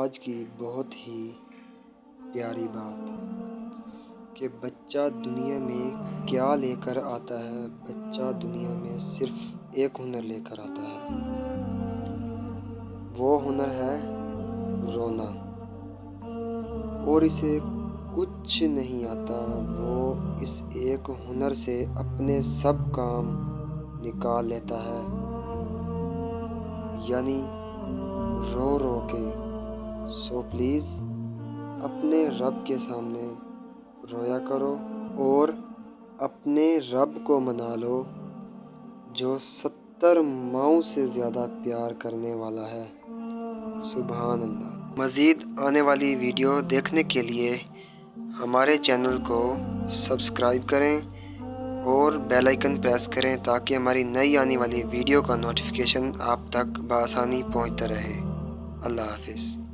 آج کی بہت ہی پیاری بات کہ بچہ دنیا میں کیا لے کر آتا ہے۔ بچہ دنیا میں صرف ایک ہنر لے کر آتا ہے، وہ ہنر ہے رونا، اور اسے کچھ نہیں آتا۔ وہ اس ایک ہنر سے اپنے سب کام نکال لیتا ہے، یعنی رو رو کے۔ سو پلیز اپنے رب کے سامنے رویا کرو اور اپنے رب کو منا لو جو 70 ماؤں سے زیادہ پیار کرنے والا ہے۔ سبحان اللہ۔ مزید آنے والی ویڈیو دیکھنے کے لیے ہمارے چینل کو سبسکرائب کریں اور بیل آئیکن پریس کریں تاکہ ہماری نئی آنے والی ویڈیو کا نوٹیفیکیشن آپ تک بآسانی پہنچتا رہے۔ اللہ حافظ۔